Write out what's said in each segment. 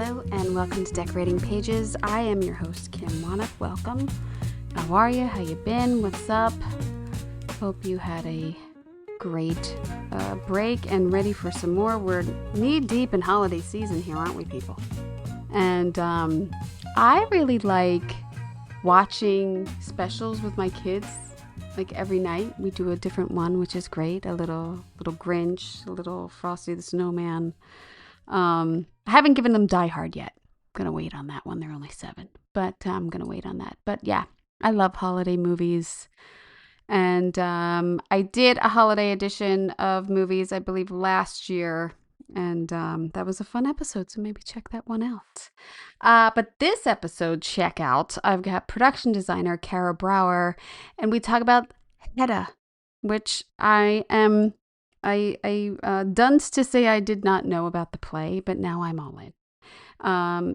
Hello and welcome to Decorating Pages. I am your host, Kim Wannock. Welcome. How are you? How you been? What's up? Hope you had a great break and ready for some more. We're knee-deep in holiday season here, aren't we, people? And I really like watching specials with my kids. Like every night we do a different one, which is great. A little Grinch, a little Frosty the Snowman. I haven't given them Die Hard yet. I'm going to wait on that one. They're only 7, but I'm going to wait on that. But yeah, I love holiday movies. And I did a holiday edition of movies, I believe, last year. And that was a fun episode, so maybe check that one out. But this episode, check out, I've got production designer Cara Brower, and we talk about Hedda, which I dunce to say I did not know about the play, but now I'm all in.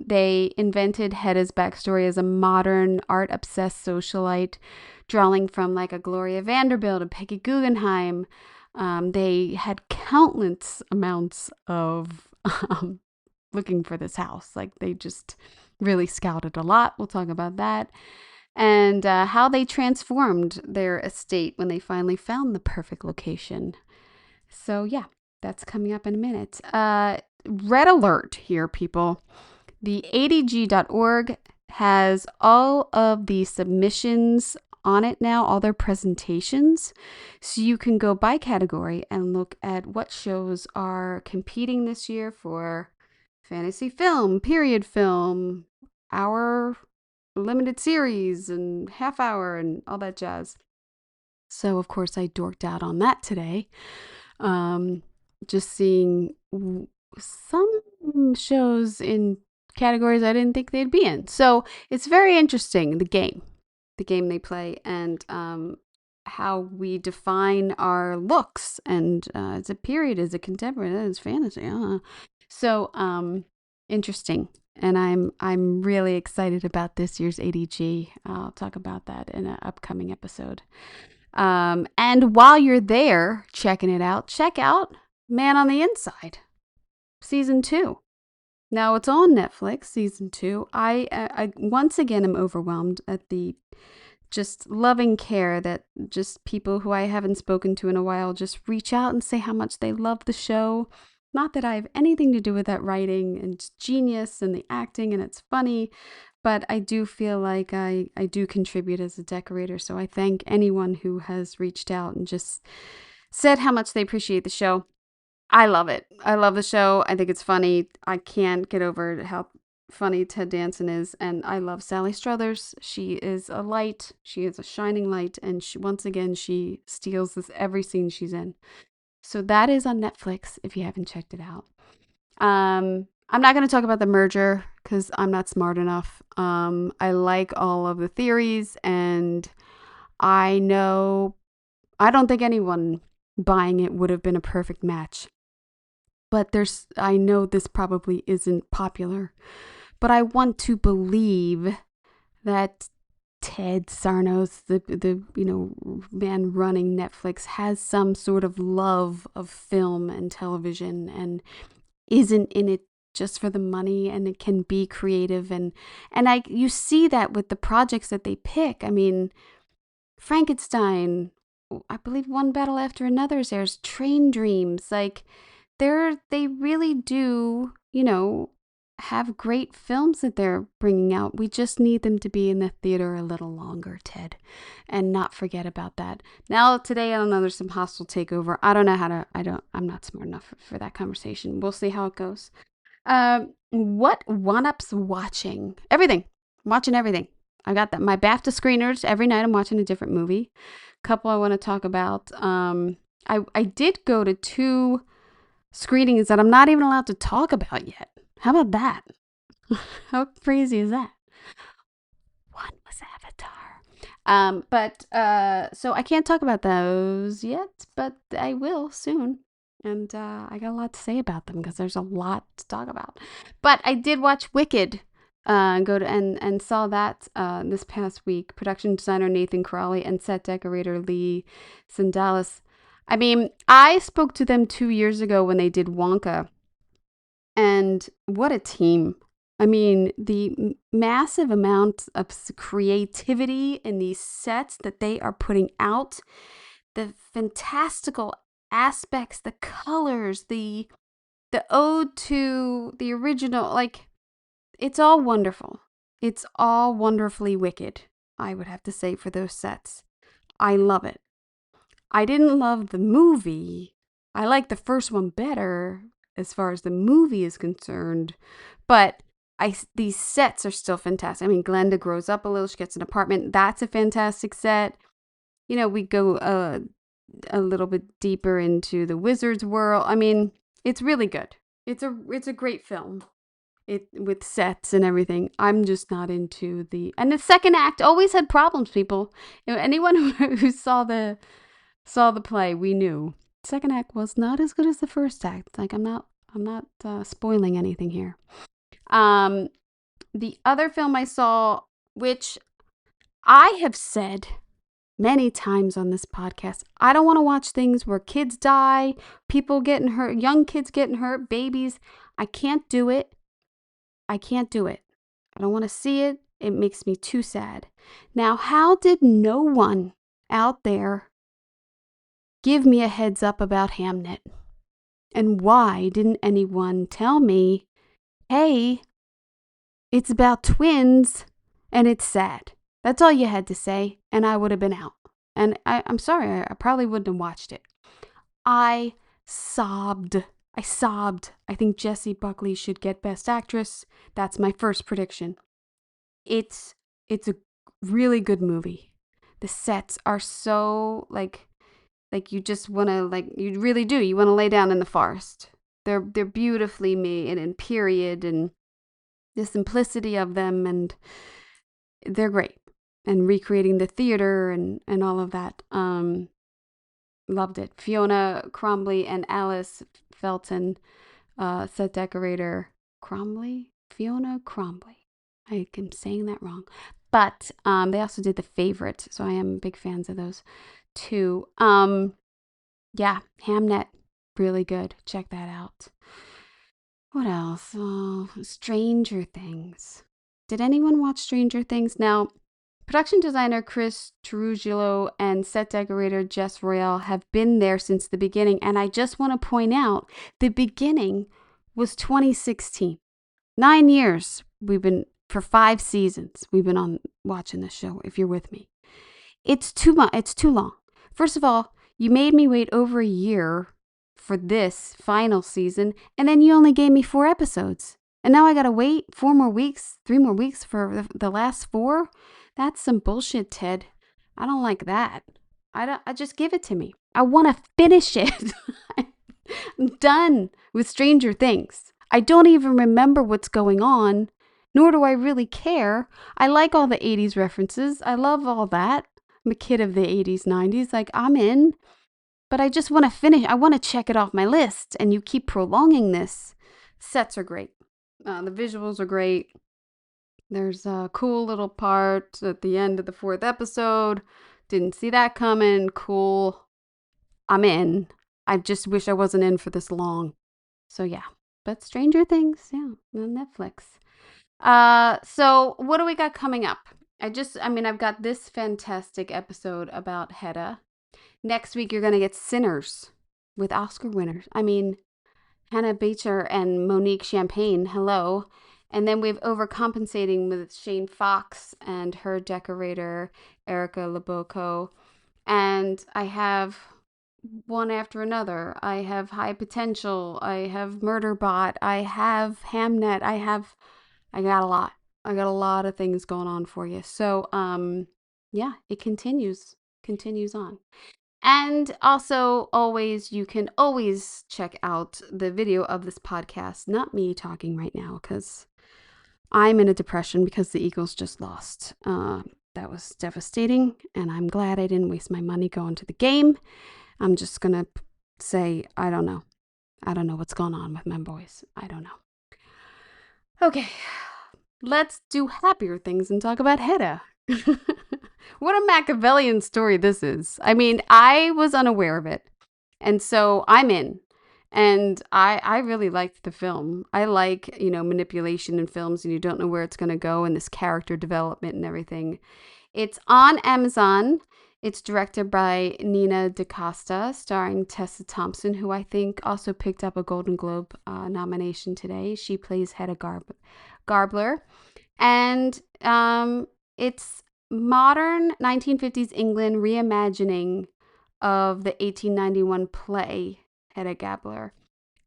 They invented Hedda's backstory as a modern, art-obsessed socialite, drawing from like a Gloria Vanderbilt, a Peggy Guggenheim. They had countless amounts of looking for this house. Like they just really scouted a lot. We'll talk about that. And how they transformed their estate when they finally found the perfect location. So yeah, that's coming up in a minute. Red alert here, people. The adg.org has all of the submissions on it now, all their presentations. So you can go by category and look at what shows are competing this year for fantasy film, period film, hour limited series, and half hour, and all that jazz. So of course I dorked out on that today. Just seeing some shows in categories I didn't think they'd be in. So it's very interesting, the game they play, and how we define our looks, and is it period, is it contemporary, is fantasy. So interesting, and I'm really excited about this year's ADG. I'll talk about that in an upcoming episode. And while you're there checking it out, check out Man on the Inside, season 2. Now it's on Netflix, season 2. I once again am overwhelmed at the just loving care that just people who I haven't spoken to in a while just reach out and say how much they love the show. Not that I have anything to do with that writing, and it's genius and the acting, and it's funny. But I do feel like I do contribute as a decorator. So I thank anyone who has reached out and just said how much they appreciate the show. I love it. I love the show. I think it's funny. I can't get over how funny Ted Danson is. And I love Sally Struthers. She is a light. She is a shining light. And once again, she steals this every scene she's in. So that is on Netflix if you haven't checked it out. I'm not going to talk about the merger because I'm not smart enough. I like all of the theories, and I don't think anyone buying it would have been a perfect match. But I know this probably isn't popular, but I want to believe that Ted Sarandos, the man running Netflix, has some sort of love of film and television and isn't in it just for the money, and it can be creative, and you see that with the projects that they pick. I mean, Frankenstein, I believe One Battle After Another, there's Train Dreams, like they really do, have great films that they're bringing out. We just need them to be in the theater a little longer, Ted, and not forget about that. Now, today, I don't know, there's some hostile takeover. I don't know how to, I'm not smart enough for that conversation. We'll see how it goes. What one-ups watching? Everything. I'm watching everything. I got that. My BAFTA screeners. Every night I'm watching a different movie. Couple I want to talk about. I did go to 2 screenings that I'm not even allowed to talk about yet. How about that? How crazy is that? One was Avatar. So I can't talk about those yet, but I will soon. And I got a lot to say about them because there's a lot to talk about. But I did watch Wicked, and saw that this past week. Production designer Nathan Crowley and set decorator Lee Sandalis. I mean, I spoke to them 2 years ago when they did Wonka. And what a team. I mean, the massive amount of creativity in these sets that they are putting out, the fantastical aspects, the colors, the ode to the original, like, it's all wonderful. It's all wonderfully wicked, I would have to say, for those sets. I love it. I didn't love the movie. I like the first one better as far as the movie is concerned, but these sets are still fantastic. I mean, Glenda grows up a little. She gets an apartment. That's a fantastic set. We go a little bit deeper into the wizard's world. I mean, it's really good. It's a great film. It with sets and everything. I'm just not into and the second act always had problems. People, anyone who saw the play, we knew second act was not as good as the first act. Like I'm not spoiling anything here. The other film I saw, which I have said many times on this podcast, I don't want to watch things where kids die, people getting hurt, young kids getting hurt, babies. I can't do it. I don't want to see it. It makes me too sad. Now, how did no one out there give me a heads up about Hamnet? And why didn't anyone tell me, hey, it's about twins and it's sad? That's all you had to say, and I would have been out. And I'm sorry, I probably wouldn't have watched it. I sobbed. I think Jessie Buckley should get Best Actress. That's my first prediction. It's a really good movie. The sets are so like you just want to, you really do. You want to lay down in the forest. They're beautifully made and period, and the simplicity of them, and they're great. And recreating the theater and all of that. Loved it. Fiona Cromley and Alice Felton, set decorator. Fiona Cromley. I am saying that wrong. But they also did The Favorite, so I am big fans of those too. Yeah, Hamnet, really good. Check that out. What else? Oh, Stranger Things. Did anyone watch Stranger Things? Now, production designer Chris Trujillo and set decorator Jess Royale have been there since the beginning, and I just want to point out the beginning was 2016. 9 years for 5 seasons we've been on watching this show, if you're with me. It's too much. It's too long. First of all, you made me wait over a year for this final season, and then you only gave me 4 episodes. And now I gotta wait 4 more weeks, 3 more weeks for the last 4? That's some bullshit, Ted. I don't like that. I just give it to me. I want to finish it. I'm done with Stranger Things. I don't even remember what's going on, nor do I really care. I like all the 80s references. I love all that. I'm a kid of the 80s, 90s. Like, I'm in. But I just want to finish. I want to check it off my list, and you keep prolonging this. Sets are great. The visuals are great. There's a cool little part at the end of the 4th episode. Didn't see that coming. Cool. I'm in. I just wish I wasn't in for this long. So yeah. But Stranger Things, yeah, on Netflix. So what do we got coming up? I've got this fantastic episode about Hedda. Next week, you're going to get Sinners with Oscar winners. Hannah Beecher and Monique Champagne. Hello. And then we have Overcompensating with Shane Fox and her decorator, Erica Laboco. And I have one after another. I have High Potential. I have Murderbot. I have Hamnet. I got a lot. I got a lot of things going on for you. So, yeah, it continues on. And also, you can always check out the video of this podcast. Not me talking right now, because I'm in a depression because the Eagles just lost. That was devastating, and I'm glad I didn't waste my money going to the game. I'm just going to say, I don't know. I don't know what's going on with my boys. I don't know. Okay, let's do happier things and talk about Hedda. What a Machiavellian story this is. I was unaware of it. And so I'm in. And I really liked the film. I like, manipulation in films and you don't know where it's going to go and this character development and everything. It's on Amazon. It's directed by Nina DaCosta, starring Tessa Thompson, who I think also picked up a Golden Globe nomination today. She plays Hedda Garbler. And it's modern 1950s England reimagining of the 1891 play Hedda Gabler.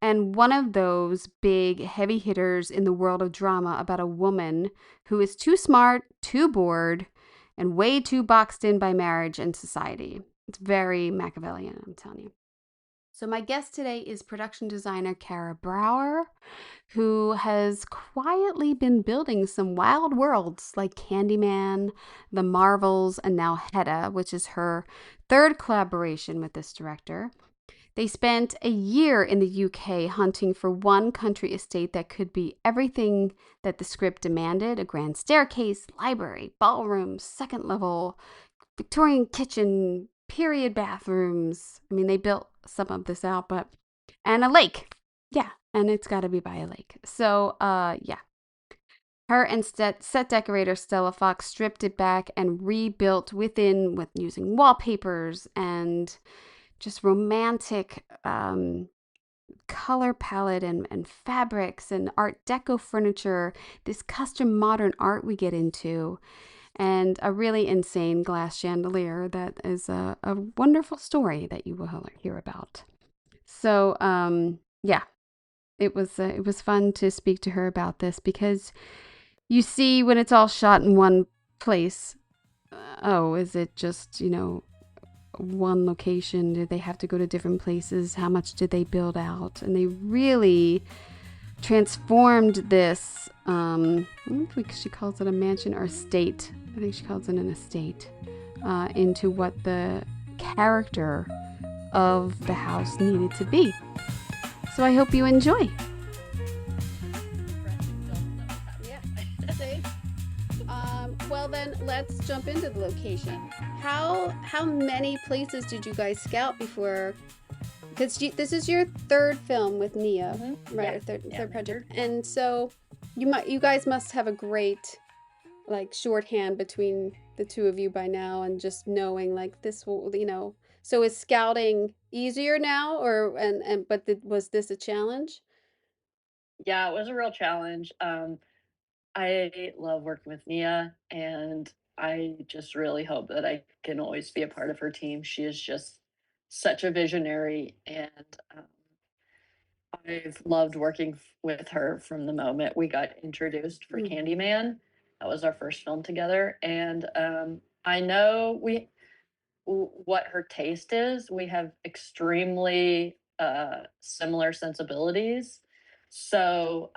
And one of those big heavy hitters in the world of drama about a woman who is too smart, too bored, and way too boxed in by marriage and society. It's very Machiavellian, I'm telling you. So, my guest today is production designer Cara Brower, who has quietly been building some wild worlds like Candyman, The Marvels, and now Hedda, which is her third collaboration with this director. They spent a year in the UK hunting for one country estate that could be everything that the script demanded: a grand staircase, library, ballroom, second level, Victorian kitchen, period bathrooms. I mean, they built some of this out, and a lake. Yeah, and it's got to be by a lake. So, yeah. Her and set decorator Stella Fox stripped it back and rebuilt within with using wallpapers and just romantic color palette and fabrics and Art Deco furniture, this custom modern art we get into, and a really insane glass chandelier that is a wonderful story that you will hear about. So, yeah, it was fun to speak to her about this because you see when it's all shot in one place. Oh, is it just one location? Did they have to go to different places? How much did they build out? And they really transformed this. I don't think she calls it a mansion or estate. I think she calls it an estate into what the character of the house needed to be. So I hope you enjoy. Yeah. See? Well, then let's jump into the location. How many places did you guys scout before? Because this is your third film with Nia, right? Yeah. Third project, and so you guys must have a great like shorthand between the two of you by now, and just knowing like this will So is scouting easier now, or was this a challenge? Yeah, it was a real challenge. I love working with Nia, and I just really hope that I can always be a part of her team. She is just such a visionary, and I've loved working with her from the moment we got introduced for Mm. Candyman. That was our first film together, and I know what her taste is. We have extremely similar sensibilities. So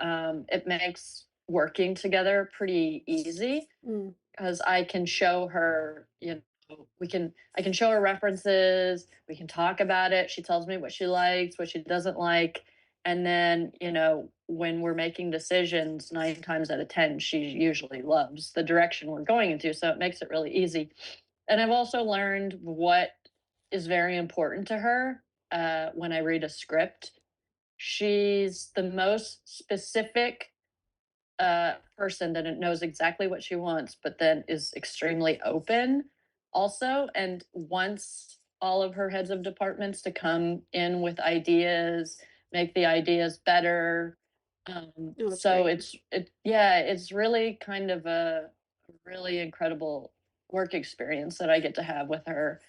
it makes working together pretty easy Mm. because I can show her, I can show her references, we can talk about it. She tells me what she likes, what she doesn't like. And then, when we're making decisions, 9 times out of 10, she usually loves the direction we're going into. So it makes it really easy. And I've also learned what is very important to her when I read a script. She's the most specific person that knows exactly what she wants, but then is extremely open also, and wants all of her heads of departments to come in with ideas, make the ideas better. Oh, that's So great. it's really kind of a really incredible work experience that I get to have with her.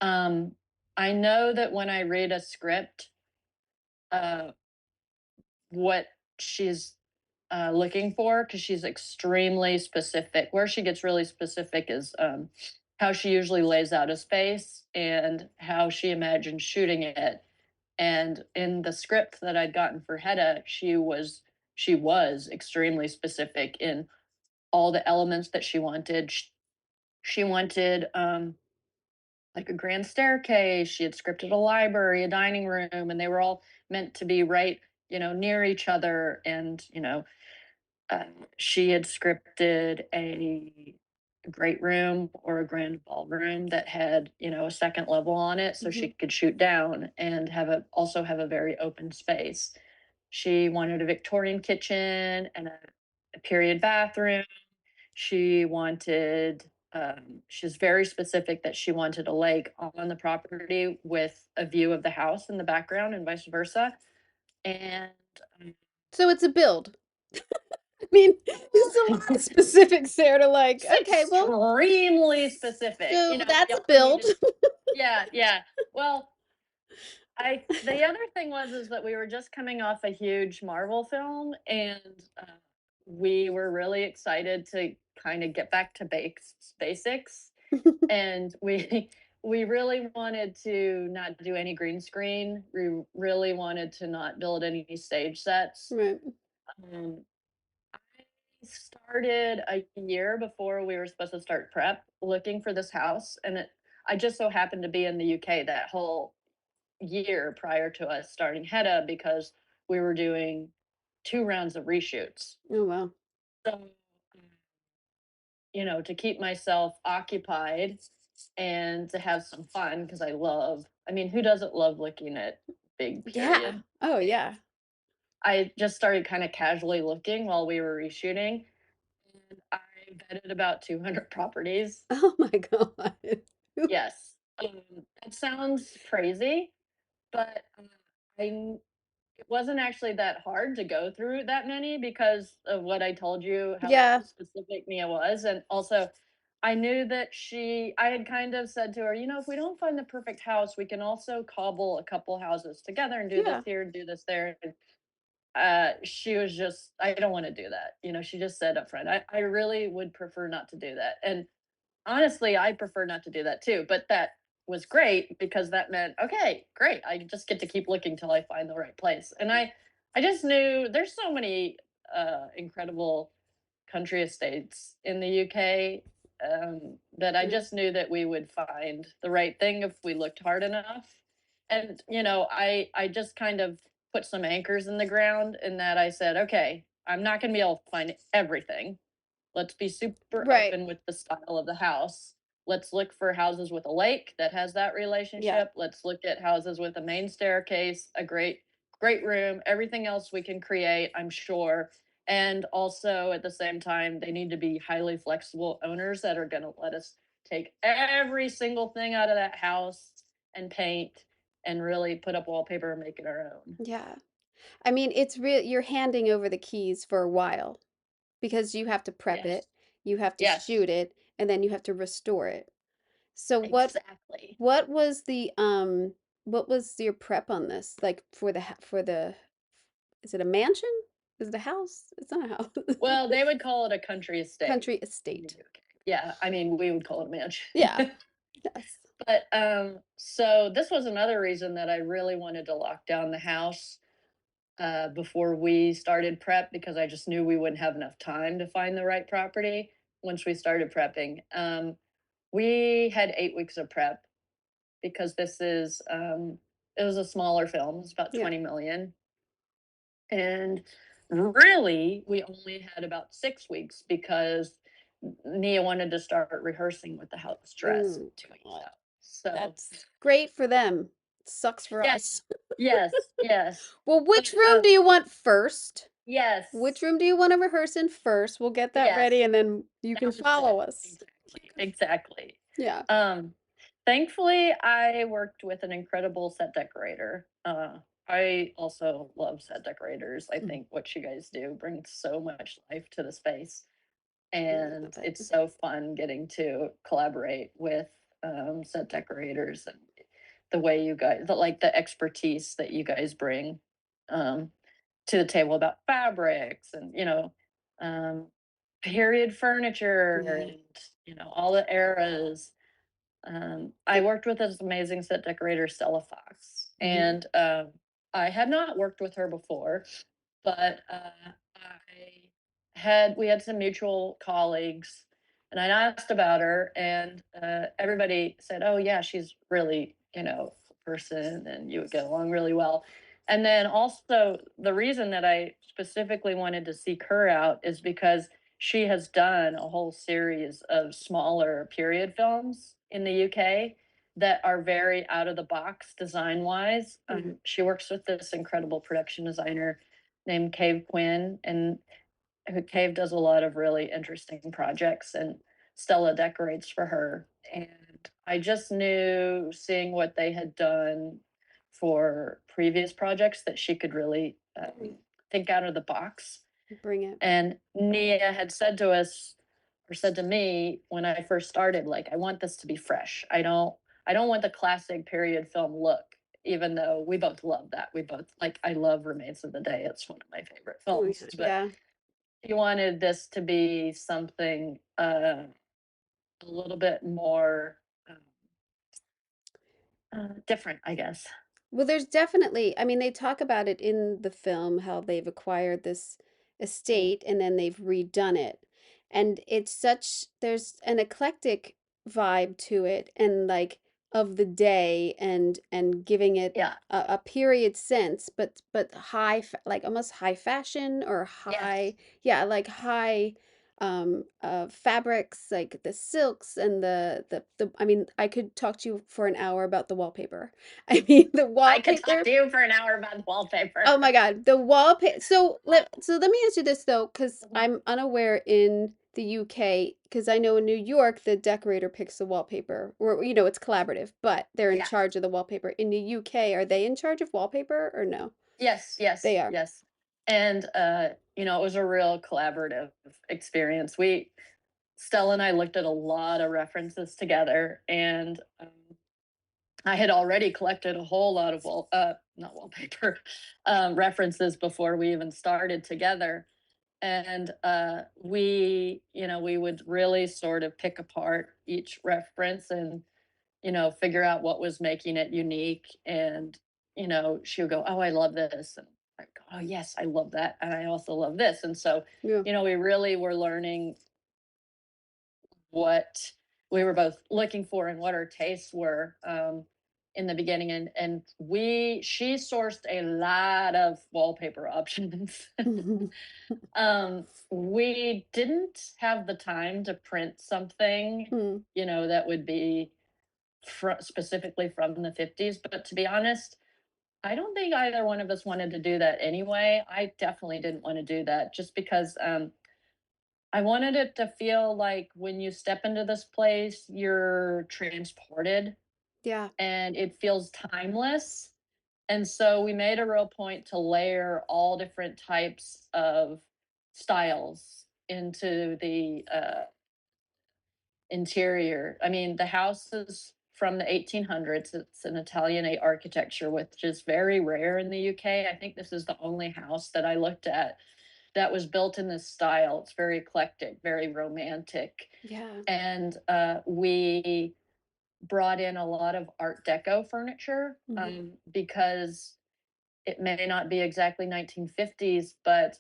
Um, I know that when I read a script, uh, what she's looking for, because she's extremely specific. Where she gets really specific is how she usually lays out a space and how she imagines shooting it. And in the script that I'd gotten for Hedda, she was extremely specific in all the elements that she wanted. She wanted like a grand staircase. She had scripted a library, a dining room, and they were all meant to be right, near each other. And she had scripted a a great room or a grand ballroom that had, a second level on it so Hmm. she could shoot down and also have a very open space. She wanted a Victorian kitchen and a period bathroom. She wanted, she's very specific that she wanted a lake on the property with a view of the house in the background and vice versa. And um, So it's a build. I mean, there's a lot of specifics there to like, it's okay, well, extremely specific. so You that's a also build. needed, yeah, yeah. Well, the other thing is that we were just coming off a huge Marvel film, and we were really excited to kind of get back to basics, and we we really wanted to not do any green screen. We really wanted to not build any stage sets. Right. Um, I started a year before we were supposed to start prep looking for this house, and I just so happened to be in the UK that whole year prior to us starting Hedda because we were doing 2 rounds of reshoots. Oh, wow. So, to keep myself occupied and to have some fun because I mean, who doesn't love looking at big Yeah. period Oh, things? yeah. I just started kind of casually looking while we were reshooting, and I vetted about 200 properties. Oh my God. Yes. That sounds crazy, but I it wasn't actually that hard to go through that many because of what I told you, how Yeah. specific Mia was, and also, I knew that I had kind of said to her, "If we don't find the perfect house, we can also cobble a couple houses together and do this Yeah. here and do this there," and, she was just, "I don't wanna do that," she just said upfront, "I really would prefer not to do that," and honestly, I prefer not to do that too, but that was great because that meant, okay, great. I just get to keep looking till I find the right place. And I just knew there's so many incredible country estates in the UK, that I Yeah. just knew that we would find the right thing if we looked hard enough. And I just kind of put some anchors in the ground in that I said, okay, I'm not going to be able to find everything. Let's be super Right. open with the style of the house. Let's look for houses with a lake that has that Yeah. relationship. Let's look at houses with a main staircase, a great room, everything else we can create, I'm sure. And also at the same time, they need to be highly flexible owners that are going to let us take every single thing out of that house and paint and really put up wallpaper and make it our own. Yeah. I mean, it's real you're handing over the keys for a while because you have to prep Yes. it, you have to Yes. shoot it, and then you have to restore it. So Exactly. what was what was your prep on this? Like for the is it a mansion? Is it a house? It's not a house. Well, they would call it a country estate Country in the estate. UK. Yeah, I mean, we would call it a mansion. Yeah. Yes. But, so this was another reason that I really wanted to lock down the house, before we started prep because I just knew we wouldn't have enough time to find the right property once we started prepping. We had 8 weeks of prep because it was a smaller film, it's about Yeah. 20 million. And really, we only had about 6 weeks because Nia wanted to start rehearsing with the house dress Mm, 2 weeks God. out. So, That's great for them. Sucks for yeah, us. yes, yes. Well, But, which room do you want first? Which yes, room do you want to rehearse in first? We'll get that yes, ready and then you can that was it. follow us. Exactly, exactly. Yeah. Um, Thankfully, I worked with an incredible set decorator. I also love set decorators. I Mm, think what you guys do brings so much life to the space. I And love it. it's so fun getting to collaborate with set decorators and the way you guys the expertise that you guys bring um, to the table about fabrics and um, period furniture Yeah. and all the eras. I The worked with this amazing set decorator, Stella Fox, mhm. and I had not worked with her before, but we had some mutual colleagues, and I asked about her, and everybody said, "Oh yeah, she's really a person, and you would get along really well." And then also the reason that I specifically wanted to seek her out is because she has done a whole series of smaller period films in the UK that are very out of the box design wise. She works with this incredible production designer named Cave Quinn, and who Cave does a lot of really interesting projects, and Stella decorates for her. And I just knew seeing what they had done for previous projects that she could really think out of the box. Bring it. And Nia had said to us, or said to me when I first started, like, I want this to be fresh. I don't want the classic period film look, even though we both love that. We both like I love Remains of the Day. It's one of my favorite Oh, films. yeah. But Yeah. he wanted this to be something a little bit more different, I guess. Well, there's definitely, I mean, they talk about it in the film how they've acquired this Mm. estate and then they've redone it. And it's such, there's an eclectic vibe to it and like of the day and giving it Yeah. a period sense, but like almost high fashion or Yes. high, yeah, like high fabrics like the silks and the I mean, I could talk to you for an hour about the wallpaper. I mean, the I could talk wallpaper. to you for an hour about the wallpaper. Oh my God, the wallpaper. So let me ask you this though, because Mhm. I'm unaware in the UK, because I know in New York the decorator picks the wallpaper, or it's collaborative, but they're in Yeah. charge of the wallpaper. In the UK, are they in charge of wallpaper or no? Yes, They yes, are. yes. And it was a real collaborative experience. Stella and I looked at a lot of references together, and I had already collected a whole lot of not wallpaper, references before we even started together. And we would really sort of pick apart each reference and figure out what was making it unique. And, she would go, "Oh, I love this." And I go, "Oh, yes, I love that. And I also love this." And so, Yeah. we really were learning what we were both looking for and what our tastes were in the beginning. And she sourced a lot of wallpaper options. We didn't have the time to print something, Hmm. that would be specifically from the 50s. But to be honest, I don't think either one of us wanted to do that anyway. I definitely didn't want to do that just because I wanted it to feel like when you step into this place, you're transported Yeah. and it feels timeless. And so we made a real point to layer all different types of styles into the interior. I mean, the house is from the 1800s. It's an Italianate architecture, which is very rare in the UK. I think this is the only house that I looked at that was built in this style. It's very eclectic, very romantic. Yeah. And we brought in a lot of Art Deco furniture Hmm. because it may not be exactly 1950s, but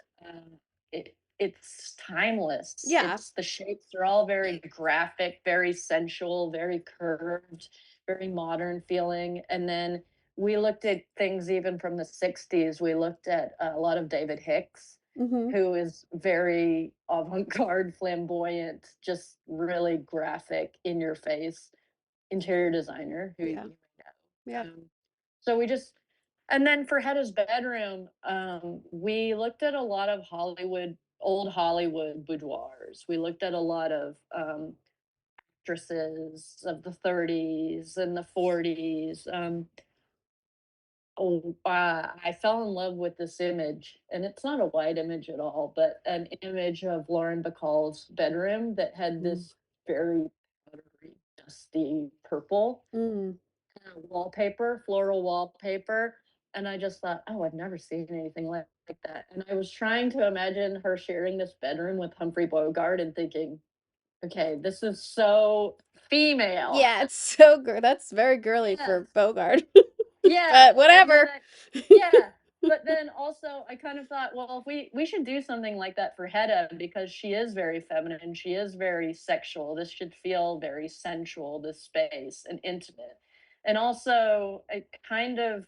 it's timeless. Yeah. It's the shapes are all very graphic, very sensual, very curved, very modern feeling. And then we looked at things even from the 60s. We looked at a lot of David Hicks, Hmm. who is very avant-garde, flamboyant, just really graphic, in your face interior designer who you Yeah. may Yeah. know. So we just and then for Hedda's bedroom, we looked at a lot of old Hollywood boudoirs. We looked at a lot of actresses of the 30s and the 40s. I fell in love with this image, and it's not a white image at all, but an image of Lauren Bacall's bedroom that had Mm. this very powdery, dusty purple Mm. wallpaper, floral wallpaper. And I just thought, oh, I've never seen anything like that. And I was trying to imagine her sharing this bedroom with Humphrey Bogart and thinking, okay, this is so female. Yeah, it's so good. That's very girly Yes. for Bogart. Yeah. But And then whatever. yeah. But then also I kind of thought, well, if we should do something like that for Hedda because she is very feminine, she is very sexual. This should feel very sensual, this space and intimate. And also it kind of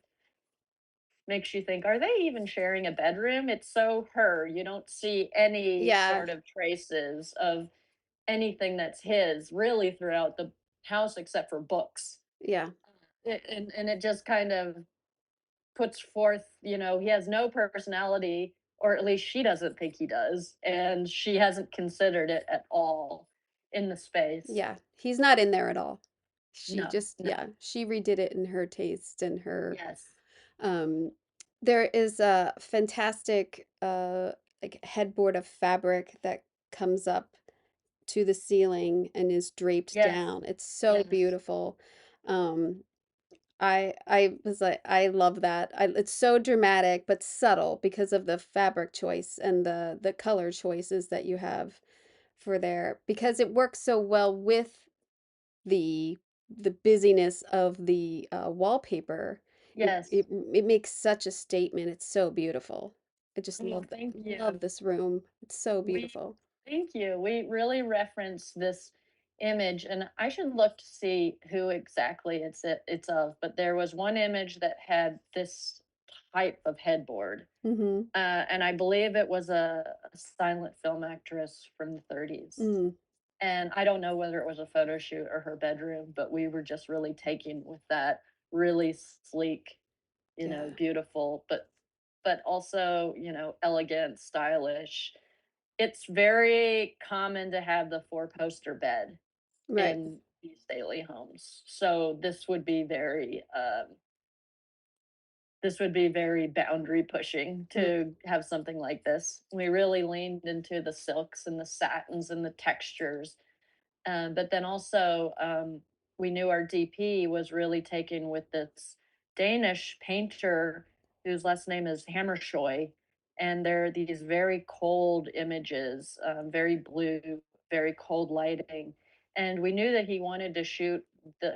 makes you think, are they even sharing a bedroom? It's so her. You don't see any Yeah. sort of traces of anything that's his really throughout the house except for books. Yeah. And it just kind of puts forth, he has no personality, or at least she doesn't think he does, and she hasn't considered it at all in the space. Yeah. He's not in there at all. She No, just, no. yeah, she redid it in her taste and her, Yes. um, there is a fantastic, like headboard of fabric that comes up to the ceiling and is draped Yes. down. It's so Yes. beautiful. Um, I was like, I love that. It's so dramatic but subtle because of the fabric choice and the color choices that you have for there because it works so well with the the busyness of the wallpaper. It Yes. it it makes such a statement. It's so beautiful. I just Oh, love that. thank Love you. this room. It's so We beautiful. Thank you. We really reference this image, and I should look to see who exactly it's of, but there was one image that had this type of headboard. Mm-hmm. And I believe it was a silent film actress from the 30s. Mm, And I don't know whether it was a photo shoot or her bedroom, but we were just really taken with that really sleek, yeah. beautiful, but also, elegant, stylish. It's very common to have the four-poster bed Right. in these stately homes. So this would be very boundary pushing Mm, to have something like this. We really leaned into the silks and the satins and the textures. But then also, we knew our DP was really taken with this Danish painter whose last name is Hammershoy. And there are these very cold images, very blue, very cold lighting. And we knew that he wanted to shoot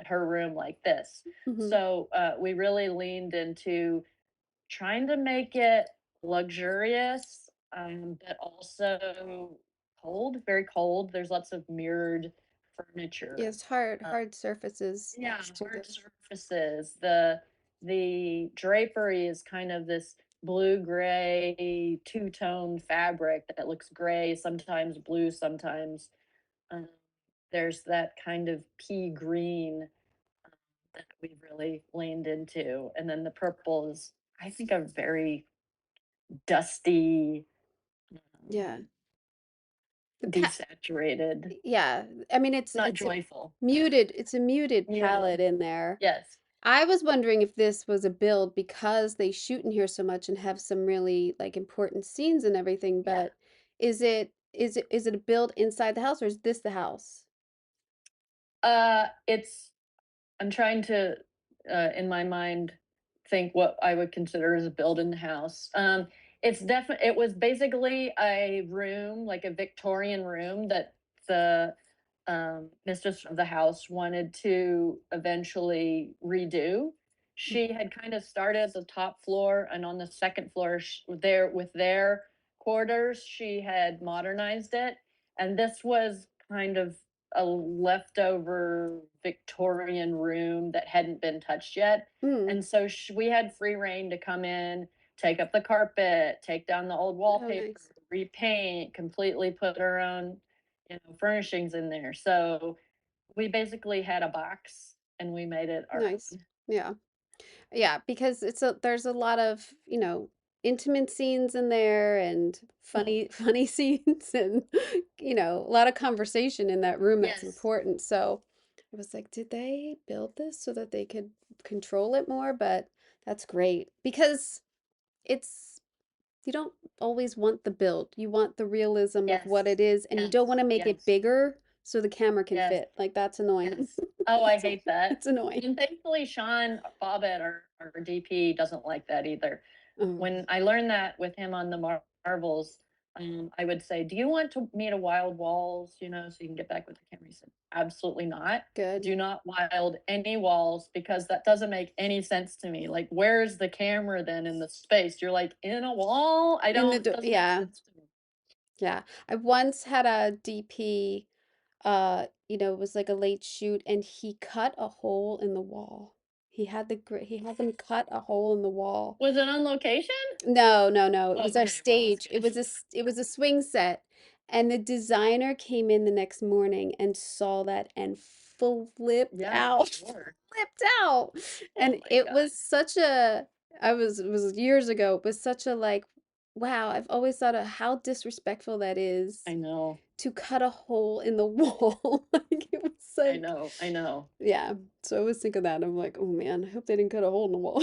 her room like this. mm-hmm. So we really leaned into trying to make it luxurious, but also cold, very cold. There's lots of mirrored furniture. Yes, hard Uh, hard surfaces yeah, to hard the surfaces. The drapery is kind of this blue gray two-tone fabric that looks gray, sometimes blue, sometimes um, there's that kind of pea green that we've really leaned into. And then the purple is, I think, a very dusty, yeah. um, The pa desaturated, yeah. I mean not it's a joyful, muted it's a muted palette muted. in there. Yes, I was wondering if this was a build because they shoot in here so much and have some really like important scenes and everything, yeah. but is it a build inside the house or is this the house? It's I'm trying to, in my mind, think what I would consider as a built-in house. It was basically a room, like a Victorian room that the mistress of the house wanted to eventually redo. Mm, She had kind of started at the top floor, and on the second floor, there with their quarters, she had modernized it. And this was kind of a leftover Victorian room that hadn't been touched yet. mm, And so we had free reign to come in, take up the carpet, take down the old oh, wallpaper, nice. repaint, completely put our own, furnishings in there. So we basically had a box and we made it our Nice. own. Yeah. Yeah, because there's a lot of, intimate scenes in there and Mhm. funny scenes and a lot of conversation in that room that's Yes. important. So I was like, did they build this so that they could control it more? But that's great because it's you don't always want the build. You want the realism of what Yes. it is and you don't Yes. want to make it Yes. bigger so the camera can Yes. fit. Like that's annoying. Yes. Oh, I It's, hate that. it's annoying. And thankfully, Sean Bobbitt, our DP, doesn't like that either. Oh, When I learned that with him on the Marvels, I would say, "Do you want me to wild walls, so you can get back with the camera?" He said, "Absolutely not. good. Do not wild any walls because that doesn't make any sense to me. Like, where's the camera then in the space? You're like in a wall. I In the don't. Doesn't make yeah. sense to me." Yeah. I once had a DP, it was like a late shoot and he cut a hole in the wall. he had them cut a hole in the wall. Was it on location? No, no, no. It was our Okay, well, that's stage. It good. was it was a swing set, and the designer came in the next morning and saw that and flipped Yeah, I'm out, sure. flipped out. Oh And my it God. was such a it was years ago. It was such a like, wow, I've always thought of how disrespectful that I is know. to cut a hole in the wall. Like it was I like, know. I know. yeah. So I always think of that. I'm like, oh man, I hope they didn't cut a hole in the wall.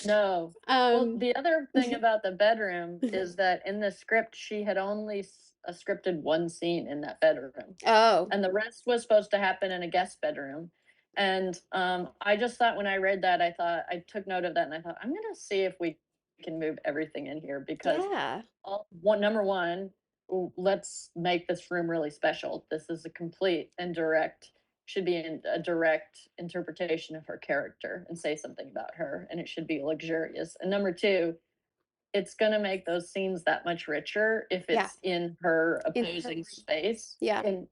No. Well, Um, the other thing about the bedroom is that in the script, she had only scripted one scene in that bedroom, oh, and the rest was supposed to happen in a guest bedroom. And I just thought when I read that, I thought I took note of that, and I thought I'm gonna see if we can move everything in here because yeah. number one, let's make this room really special. This is a complete and direct should be in a direct interpretation of her character and say something about her, and it should be luxurious. And number two, it's going to make those scenes that much richer if Yeah, it's in her in her opposing room. space Yeah, and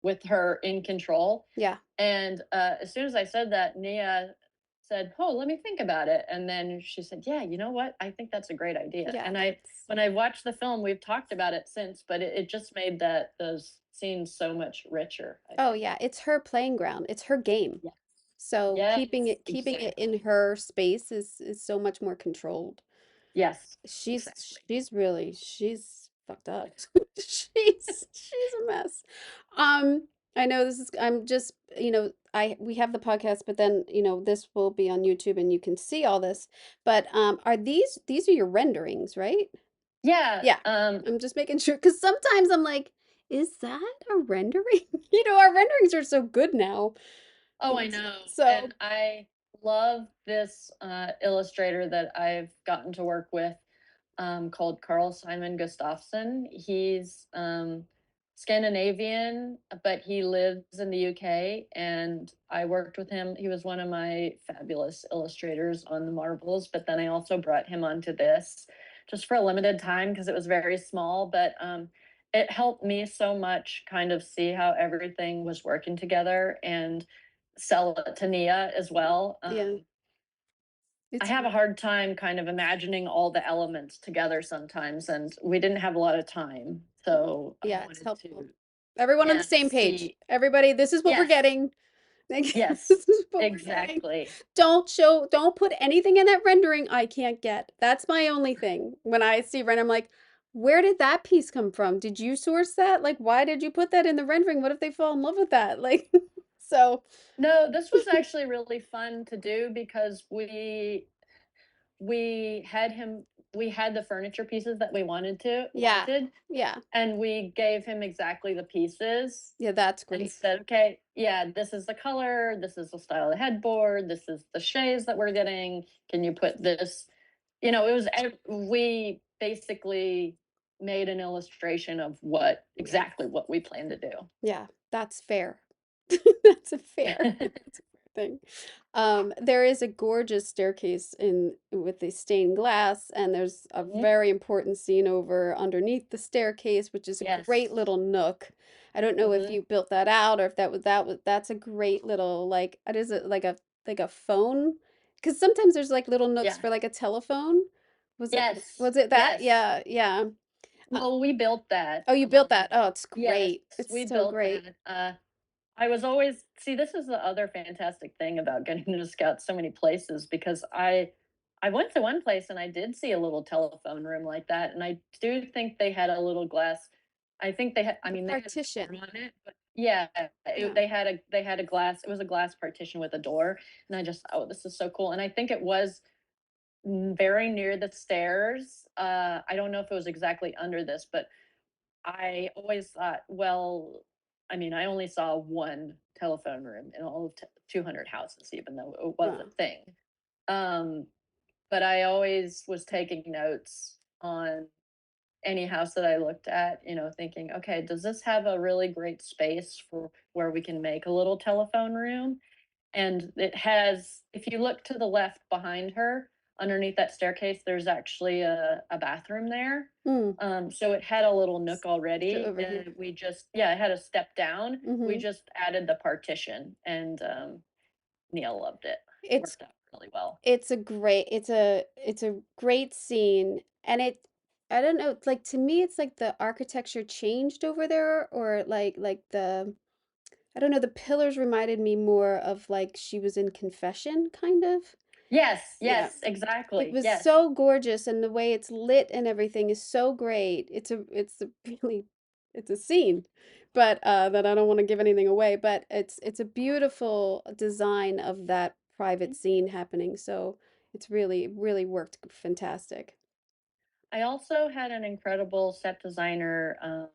with her in control. yeah, And as soon as I said that, Nia said, "Oh, let me think about it." And then she said, "Yeah, you know what? I think that's a great idea." yeah, And that's when I watched the film, we've talked about it since, but it just made those scenes so much richer, I oh think. yeah, it's her playing ground. It's her game. Yes. So Yes, keeping it exactly. in her space is so much more controlled. Yes, exactly. She's fucked up. She's a mess. I know this is I'm just, I we have the podcast, but then, this will be on YouTube and you can see all this. But are these are your renderings, right? Yeah. Yeah. I'm just making sure because sometimes I'm like, is that a rendering? Our renderings are so good now. Oh, I know. So, And I love this illustrator that I've gotten to work with called Carl Simon Gustafsson. He's Scandinavian, but he lives in the UK. And I worked with him. He was one of my fabulous illustrators on the Marvels. But then I also brought him onto this just for a limited time because it was very small. But it helped me so much kind of see how everything was working together and sell it to Nia as well. yeah, I it's have a hard time kind of imagining all the elements together sometimes, and we didn't have a lot of time. So I yeah, it's wanted helpful. to, Everyone on the yeah, same page. see. Everybody, this is what we're Yes, getting. Like, yes, this is what we're getting. exactly. Don't put anything in that rendering I can't get. That's my only thing. When I see render, I'm like, where did that piece come from? Did you source that? Like, why did you put that in the rendering? What if they fall in love with that? Like, so, No, this was actually really fun to do because we had him we had the furniture pieces that we yeah, wanted, yeah, and we gave him exactly the pieces yeah, that's and great. said, okay, yeah, this is the color, this is the style of the headboard, this is the shades that we're getting. Can you put this? It was, we basically made an illustration of Yeah. exactly what we plan to do. Yeah, that's fair. That's a fair that's a fair thing. There is a gorgeous staircase in with the stained glass, and there's a Mhm. very important scene over underneath the staircase, which is a great Yes. little nook. I don't know if Hmm. you built that out or if that's a great little like what is it like a phone? Because sometimes there's like little nooks Yeah. for like a telephone. Yes. Was it that? Yes. Yeah, yeah. Uh, No, we built that. oh, you built that. Oh, it's Yes, great. It's we so built great. that. I was always see, this is the other fantastic thing about getting to scout so many places because I went to one place and I did see a little telephone room like that, and I do think they had a little glass. I think they had. I Like a mean, they had a door partition. on it, but yeah, Yeah. they had a glass. It was a glass partition with a door, and I just oh, this is so cool. And I think it was very near the stairs. I don't know if it was exactly under this, but I always thought, well, I mean, I only saw one telephone room in all of 200 houses, even though it was a Wow. thing. Um, but I always was taking notes on any house that I looked at, thinking, okay, does this have a really great space for where we can make a little telephone room? And it has, if you look to the left behind her, underneath that staircase, there's actually a bathroom there. Mm. So it had a little nook To already, overhear. and yeah, it had a step down. We Mhm. just added the partition, and Neil loved it. It's worked out really well. it's a great scene, and it I don't know, like to me it's like the architecture changed over there, or like the I don't know, the pillars reminded me more of like she was in confession kind of. Yes, Yeah. yes, It exactly. was Yes. so gorgeous, and the way it's lit and everything is so great. It's a really it's a scene, but that I don't want to give anything away, but it's a beautiful design of that private scene happening. So it's really worked fantastic. I also had an incredible set designer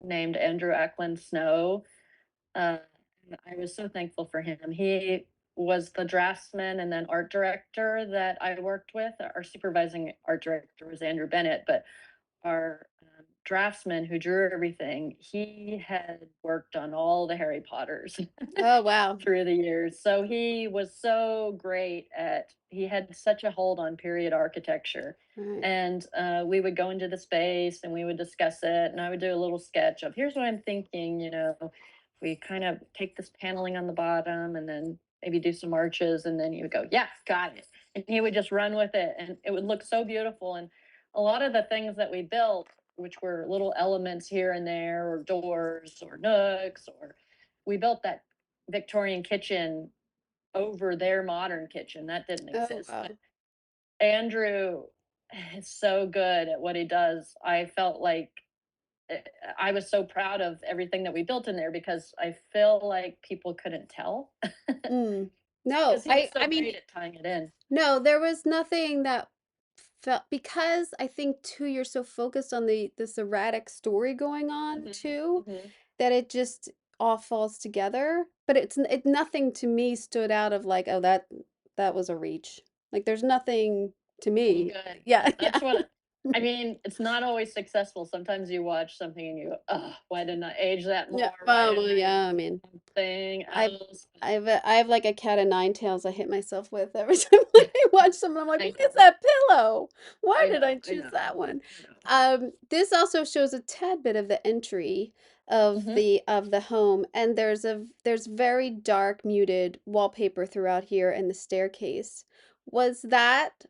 named Andrew Eklund Snow. Uh, and I was so thankful for him. He was the draftsman and then art director that I worked with. Our supervising art director was Andrew Bennett, but our draftsman who drew everything, he had worked on all the Harry Potters Oh wow. through the years. So he was so great at, he had such a hold on period architecture. Right. And we would go into the space and we would discuss it. And I would do a little sketch of here's what I'm thinking, we kind of take this paneling on the bottom and then maybe do some arches. And then he would go, yeah, got it. And he would just run with it. And it would look so beautiful. And a lot of the things that we built, which were little elements here and there, or doors or nooks, or we built that Victorian kitchen over their modern kitchen. That didn't Oh exist. But wow. Andrew is so good at what he does. I felt like eh, I was so proud of everything that we built in there because I feel like people couldn't tell Mm. No, because he was I so mean, great at tying it in. no, there was nothing that felt, because I think too you're so focused on the this erratic story going on Mhm, too, mhm. that it just all falls together. But it nothing to me stood out of like, oh, that was a reach. Like there's nothing to Well, me. good. Yeah, That's yeah. what I mean, it's not always successful. Sometimes you watch something and you go, "Oh, why didn't I age that Yeah, more? Why didn't well, I yeah, I do mean, something I've else?" I have like a cat of nine tails I hit myself with every time I watch something. I'm like, I what is know, that pillow? Why I did I know, I choose know, that one? I know. This also shows a tad bit of the entry Mhm. of the home, and there's very dark muted wallpaper throughout here and the staircase. Was that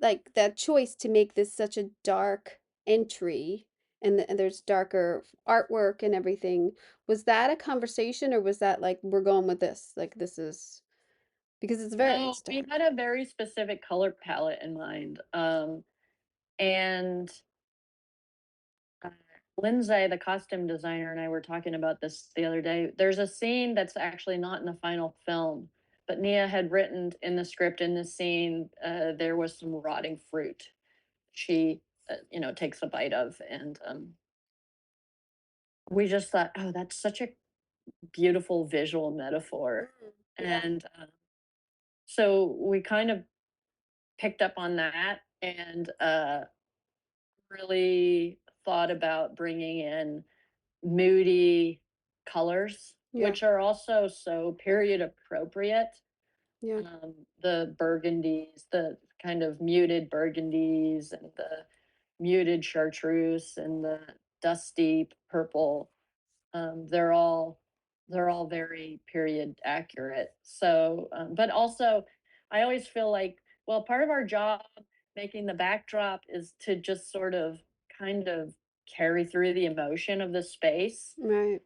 like that choice to make this such a dark entry, and, and there's darker artwork and everything? Was that a conversation, or was that like we're going with this? Like this is because No, it's we dark. had a very specific color palette in mind. And uh, Lindsay, the costume designer, and I were talking about this the other day. There's a scene that's actually not in the final film, but Nia had written in the script in this scene, there was some rotting fruit she, takes a bite of. And we just thought, oh, that's such a beautiful visual metaphor. Mm, yeah, And so we kind of picked up on that and really thought about bringing in moody colors, yeah, which are also so period appropriate. yeah, The burgundies, the kind of muted burgundies, and the muted chartreuse, and the dusty purple. They're all very period accurate. So, but also, I always feel like, well, part of our job making the backdrop is to just sort of kind of carry through the emotion of the space right.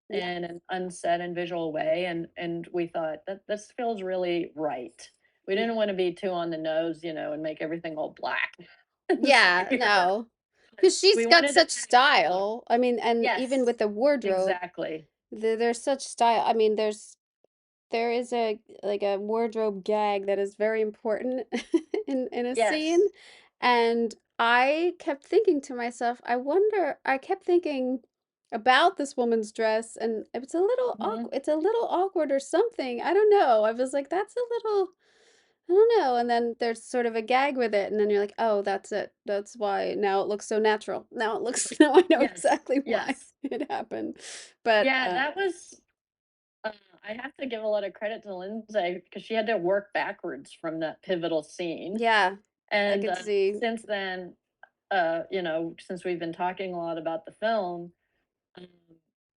Yeah, in an unsaid and visual way. And we thought that this feels really right. We yeah. didn't want to be too on the nose, and make everything all black and Yeah, severe. no. Because she's We got wanted to such add color. style. I mean, and even Yes, with the wardrobe, exactly. there's such style. I mean, there is a like a wardrobe gag that is very important in a scene, Yes. and I kept thinking to myself, I wonder, I kept thinking about this woman's dress, and it's a little Mhm. awkward, it's a little awkward or something. I don't know. I was like, that's a little, I don't know. And then there's sort of a gag with it, and then you're like, oh, that's it. That's why now it looks so natural. Now it looks, now I know Yes. exactly why Yes. it happened. But Yeah, that was I have to give a lot of credit to Lindsay because she had to work backwards from that pivotal scene. yeah, I And could see. since then, since we've been talking a lot about the film, um,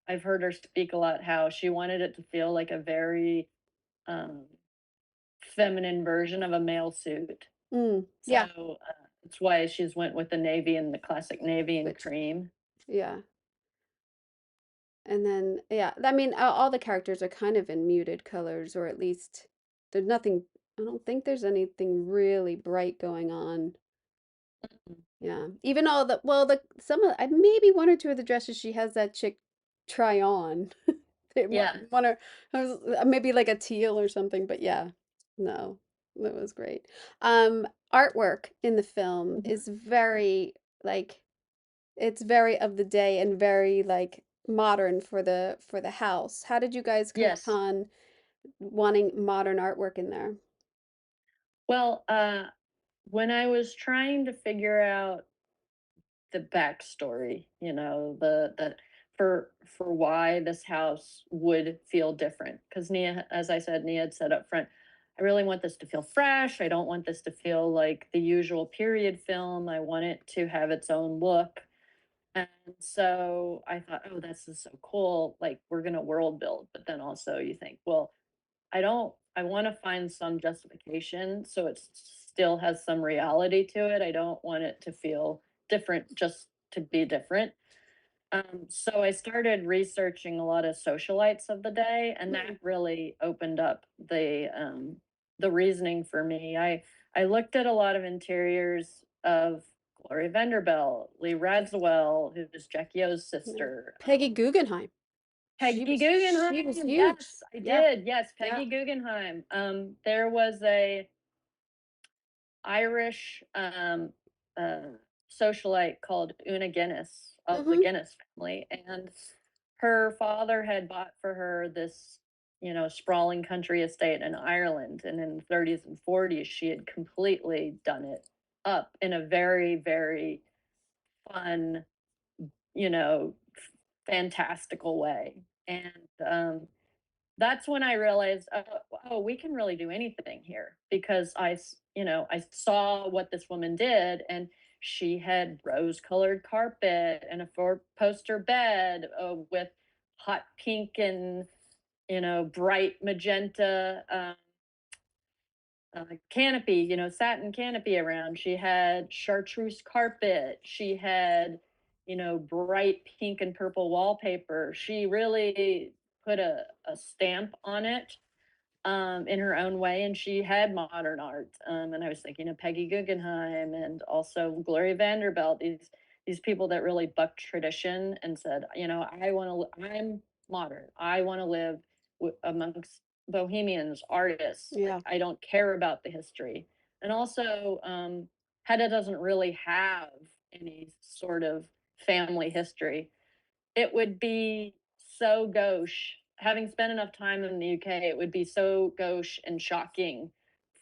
I've heard her speak a lot how she wanted it to feel like a very um feminine version of a male suit. Yeah, So, that's why she's went with the navy and the classic navy and which cream. yeah. And then yeah, I mean, all the characters are kind of in muted colors, or at least there's nothing. I don't think there's anything really bright going on. Mm. Yeah, even all the well, the some of maybe one or two of the dresses she has that chick try on. Yeah. One or maybe like a teal or something, but yeah, no, that was great. Artwork in the film Mhm. is very like it's very of the day and very like modern for the house. How did you guys come Yes. upon wanting modern artwork in there? Well, when I was trying to figure out the backstory, the for why this house would feel different. Because Nia, as I said, Nia had said up front, I really want this to feel fresh. I don't want this to feel like the usual period film. I want it to have its own look. And so I thought, oh, this is so cool. Like we're gonna world build, but then also you think, well, I want to find some justification so it still has some reality to it. I don't want it to feel different just to be different. So I started researching a lot of socialites of the day, and that Mm, really opened up the reasoning for me. I looked at a lot of interiors of Gloria Vanderbilt, Lee Radziwill, who's Jackie O's yeah. sister. Peggy Guggenheim. Peggy She was Guggenheim, huge. yes, I Yeah, did, yes, yeah. Peggy Guggenheim. There was a Irish, socialite called Una Guinness of the Mm-hmm. Guinness family, and her father had bought for her this, sprawling country estate in Ireland, and in the 30s and 40s, she had completely done it up in a very, very fun, you know, fantastical way, and, that's when I realized, oh, we can really do anything here because I saw what this woman did, and she had rose-colored carpet and a four-poster bed with hot pink and bright magenta canopy, satin canopy around. She had chartreuse carpet. She had, bright pink and purple wallpaper. She really put a stamp on it in her own way, and she had modern art. And I was thinking of Peggy Guggenheim and also Gloria Vanderbilt. These people that really bucked tradition and said, I'm modern. I want to live amongst bohemians, artists. Like Yeah. I don't care about the history. And also, Hedda doesn't really have any sort of family history. It would be so gauche. Having spent enough time in the UK, it would be so gauche and shocking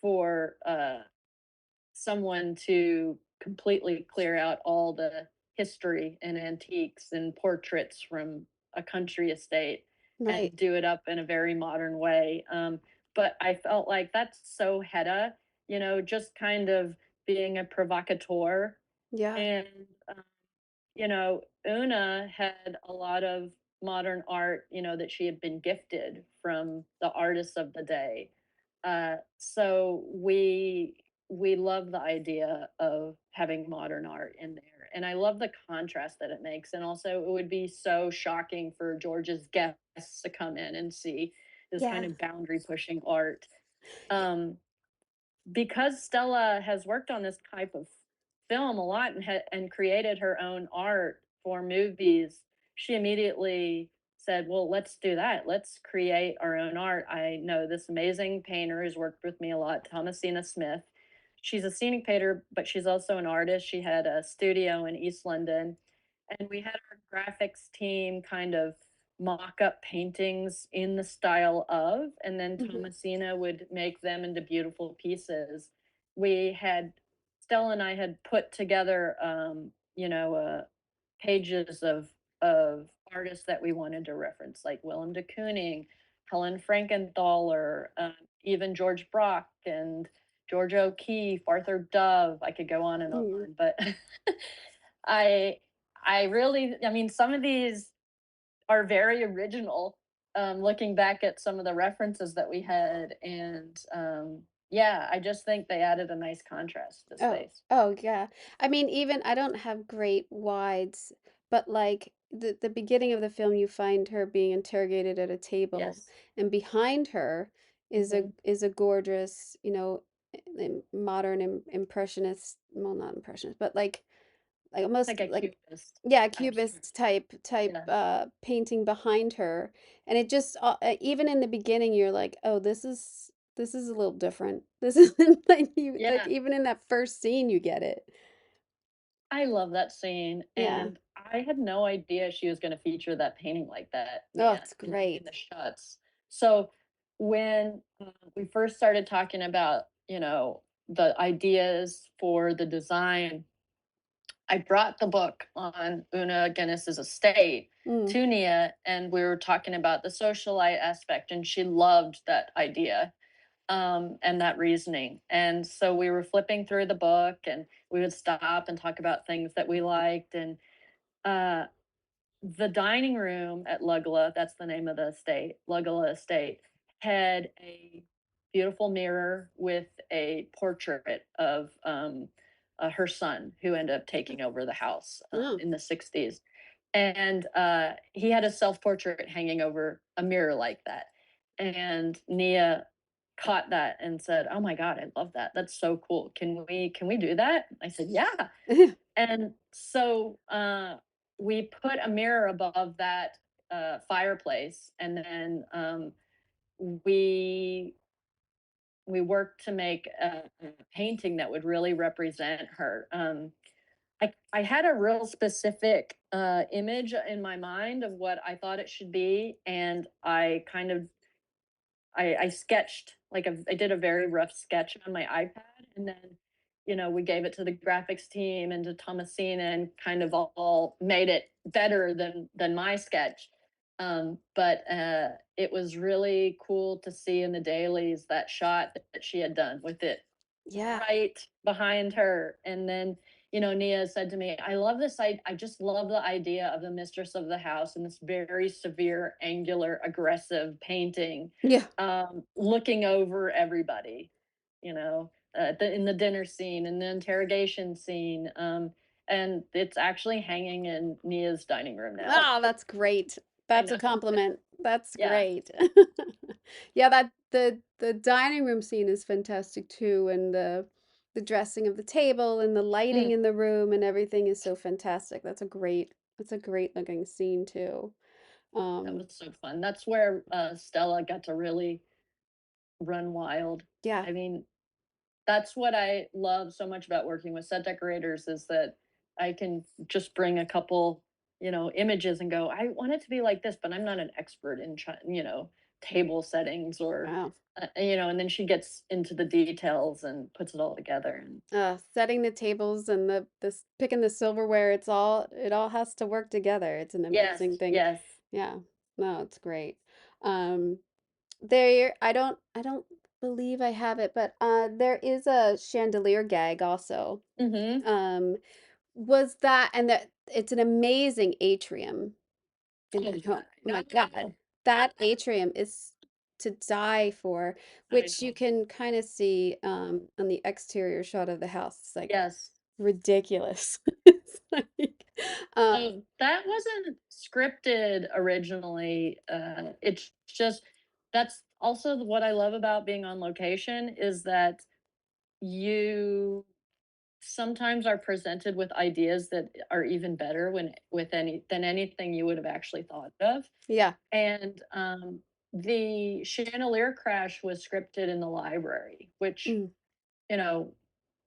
for, someone to completely clear out all the history and antiques and portraits from a country estate Right. and do it up in a very modern way. But I felt like that's so Hedda, just kind of being a provocateur Yeah. and Una had a lot of modern art, that she had been gifted from the artists of the day. So we love the idea of having modern art in there. And I love the contrast that it makes. And also it would be so shocking for George's guests to come in and see this kind Yeah. of boundary pushing art. Um, because Stella has worked on this type of film a lot and created her own art for movies, she immediately said, "Well, let's do that. Let's create our own art." I know this amazing painter who's worked with me a lot, Thomasina Smith. She's a scenic painter, but she's also an artist. She had a studio in East London, and we had our graphics team kind of mock up paintings in the style of, and then Hmm. Thomasina would make them into beautiful pieces. We had Stella and I had put together, pages of artists that we wanted to reference, like Willem de Kooning, Helen Frankenthaler, even George Brock and George O'Keeffe, Arthur Dove. I could go on, Mm. but I I really, I mean, some of these are very original, looking back at some of the references that we had, and, Yeah, I just think they added a nice contrast to Oh, space. oh yeah. I mean, even I don't have great wides, but like the beginning of the film, you find her being interrogated at a table, Yes. and behind her Mhm. is a gorgeous, modern impressionist, well, not impressionist, but like almost Like a like cubist yeah, abstract. cubist type Yeah. painting behind her, and it just even in the beginning you're like, oh, this is a little different. This isn't like you like Yeah. even in that first scene you get it. I love that scene, Yeah. and I had no idea she was gonna feature that painting like that, Oh, Nia, it's in great. the shots. So, when, we first started talking about, the ideas for the design, I brought the book on Una Guinness's estate Mm. to Nia, and we were talking about the socialite aspect, and she loved that idea, and that reasoning. And so we were flipping through the book, and we would stop and talk about things that we liked. And uh, the dining room at Lugala, that's the name of the estate, Lugala Estate, had a beautiful mirror with a portrait of her son, who ended up taking over the house Oh. in the 60s. And he had a self portrait hanging over a mirror like that. And Nia caught that and said, "Oh my God, I love that. That's so cool. Can we do that?" I said, "Yeah." And so, we put a mirror above that, fireplace, and then, we we worked to make a painting that would really represent her. I had a real specific, image in my mind of what I thought it should be, and I sketched I did a very rough sketch on my iPad, and then, we gave it to the graphics team and to Thomasina and kind of all made it better than my sketch. But it was really cool to see in the dailies that shot that she had done with it Yeah. right behind her. And then, Nia said to me, "I love this. I just love the idea of the mistress of the house and this very severe, angular, aggressive painting, Yeah. looking over everybody, in the dinner scene and the interrogation scene." And it's actually hanging in Nia's dining room now. Oh, that's great. I That's a know. compliment. That's Yeah. great. Yeah, that the dining room scene is fantastic too, and the dressing of the table and the lighting Mm, in the room and everything is so fantastic. That's a great looking scene too. that Um, was so fun. That's where Stella got to really run wild. yeah. I mean, that's what I love so much about working with set decorators is that I can just bring a couple, images and go, I want it to be like this, but I'm not an expert in, table settings or, Wow. and then she gets into the details and puts it all together. And Setting the tables and picking the silverware, it all has to work together. It's an yes, amazing thing. yes. Yeah. No, it's great. Um, I don't believe I have it, but there is a chandelier gag also. Hmm. Um, was that and that it's an amazing atrium in Oh, that yeah. home. Oh I my God. know. That atrium is to die for, I which you know. can kind of see on the exterior shot of the house. It's like Yes. ridiculous. It's like, um, So that wasn't scripted originally. It's just that's also what I love about being on location is that you sometimes are presented with ideas that are even better when with any than anything you would have actually thought of. yeah. And the chandelier crash was scripted in the library, which Mm, you know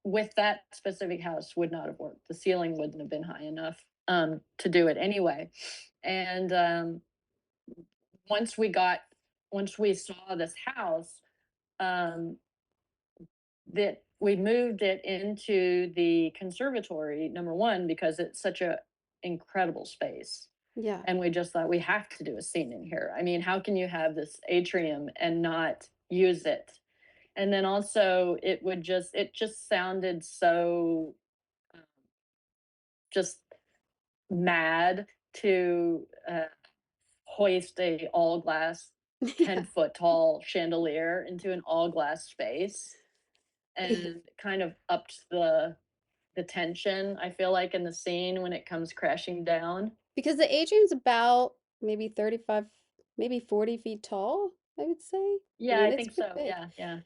with that specific house would not have worked. The ceiling wouldn't have been high enough to do it anyway. And once we got, once we saw this house, um, that we moved it into the conservatory. Number one, because it's such a incredible space, yeah. and we just thought we have to do a scene in here. I mean, how can you have this atrium and not use it? And then also, it just sounded so um, just mad to hoist a all glass Yeah. 10-foot tall chandelier into an all glass space. and kind of upped the tension, I feel like, in the scene when it comes crashing down. Because the atrium's about maybe 35, maybe 40 feet tall, I would say. I Yeah, mean, I it's think pretty so. big. Yeah, yeah,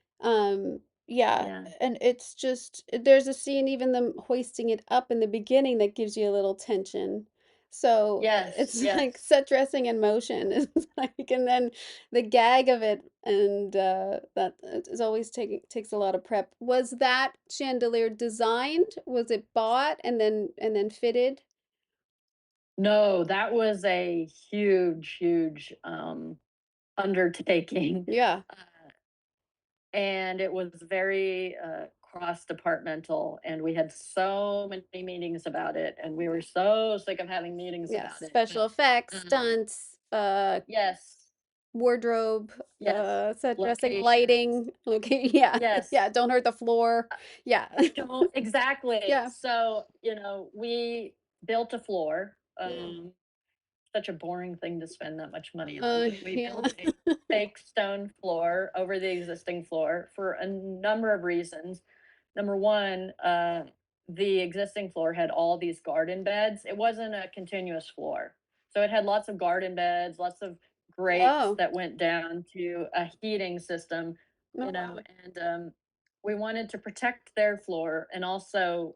Yeah, yeah. and it's just there's a scene, even them hoisting it up in the beginning, that gives you a little tension. So Yes, it's like yes. set dressing in motion. It's like, and then the gag of it, and that is always taking takes a lot of prep. Was that chandelier designed? Was it bought and then fitted? No, that was a huge, huge, undertaking. Yeah, Uh, and it was very cross departmental, and we had so many meetings about it, and we were yeah, so sick of having meetings yes. about it. Special But effects, um, stunts, yes, wardrobe, yes, set dressing, locations, lighting. Okay, yeah, yes. yeah. Don't hurt the floor. Yeah, Don't exactly. yeah. So we built a floor. Yeah. Such a boring thing to spend that much money on, but we Yeah. built a fake stone floor over the existing floor for a number of reasons. Number one, the existing floor had all these garden beds. It wasn't a continuous floor. So it had lots of garden beds, lots of grates Oh. that went down to a heating system, Oh wow. and we wanted to protect their floor, and also